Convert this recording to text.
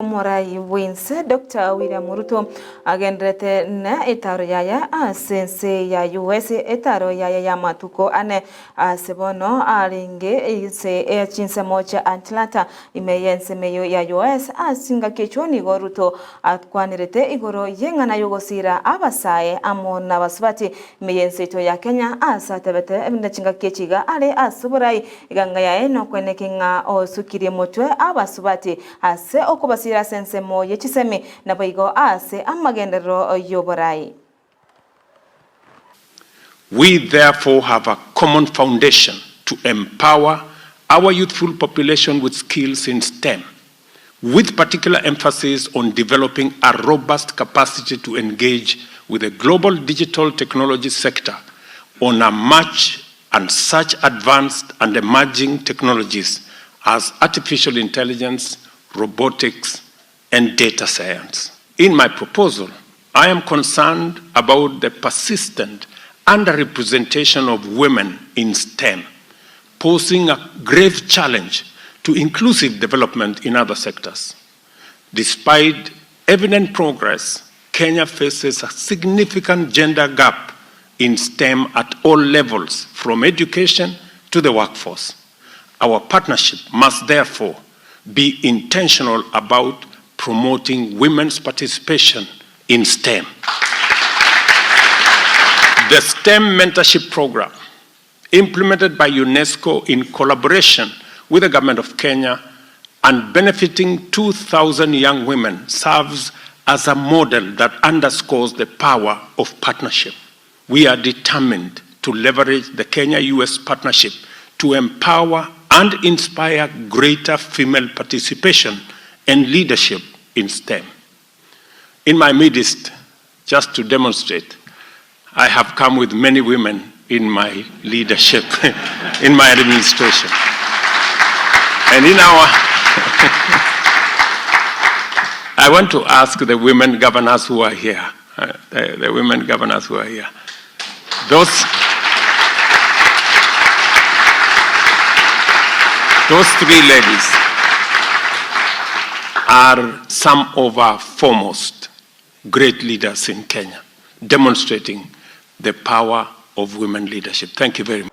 Morai wins Dr. William Ruto agendrete na etaro yaya sense ya US etaro yaya ya matuko ane sebono alinge se chinse moja Atlanta imeyense meyo ya US singa kechoni go Ruto atwanirete igoro yengana yogosira abasae amona basubati imeyense to ya Kenya satebete ndachinga kechiga ale asuburai iganga ya eno kwenekinga osukiri motwe abasubati ase okubasi sense mo yechisemi na baigo ase amagendero yoborai. We therefore have a common foundation to empower our youthful population with skills in STEM, with particular emphasis on developing a robust capacity to engage with the global digital technology sector on a much and such advanced and emerging technologies as artificial intelligence, robotics, and data science. In my proposal, I am concerned about the persistent underrepresentation of women in STEM, posing a grave challenge to inclusive development in other sectors. Despite evident progress, Kenya faces a significant gender gap in STEM at all levels, from education to the workforce. Our partnership must therefore be intentional about promoting women's participation in STEM. The STEM mentorship program, implemented by UNESCO in collaboration with the government of Kenya and benefiting 2,000 young women, serves as a model that underscores the power of partnership. We are determined to leverage the Kenya-US partnership to empower and inspire greater female participation and leadership in STEM. In my midst, just to demonstrate, I have come with many women in my leadership, in my administration. And in our, I want to ask the women governors who are here, the women governors who are here, those three ladies are some of our foremost great leaders in Kenya, demonstrating the power of women leadership. Thank you very much.